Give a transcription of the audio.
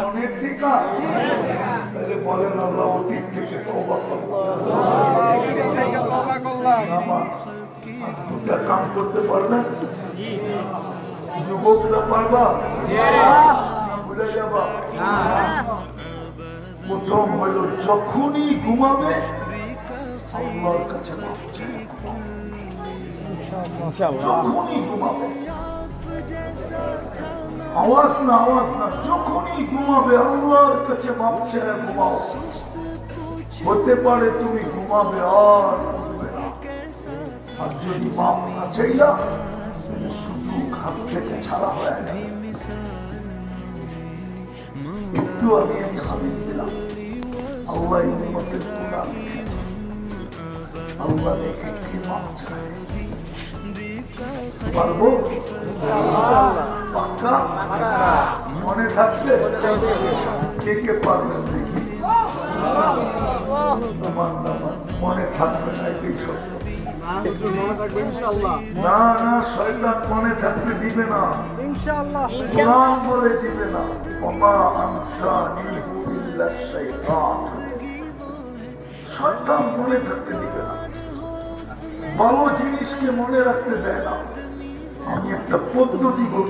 মনের টিকা বলেন আল্লাহ অতীত থেকে তওবা করলাম। দুটা কাম করতে পারবেন, যুবকরা পারবা, ভুলে যাবা। প্রথম হইল যখনই ঘুমাবে আল্লাহর কাছে মাফ চাইবে। যখনই ঘুমাবে, আওয়াজ না যখনই ঘুমাবে আল্লাহর কাছে মাফ চেয়ে ঘুমাও। হতে পারে তুমি ঘুমাবে আর ঘুমবে না। আর যদি মাফ না চাইলা সুযোগ হাত থেকে ছাড়া হয়ে যাবে। একটু আমি হাদিস দিলাম, আল্লাহ উম্মতের গুনাহ লিখে, আল্লাহ দেখে কে মাফ চায়। পারবো পাক্কা? মনে থাকবে কে কে পারবেন দেখি। মনে থাকবে না, এটাই সত্য। না না, শয়তান মনে থাকতে দিবে না, কোরআন বলে দিবে না। ওমা আনসানিহু ইল্লা শাইতান। শয়তান মনে থাকতে দিবে না, ভালো জিনিসকে মনে রাখতে দেয় না। আমি একটা পদ্ধতি বলতে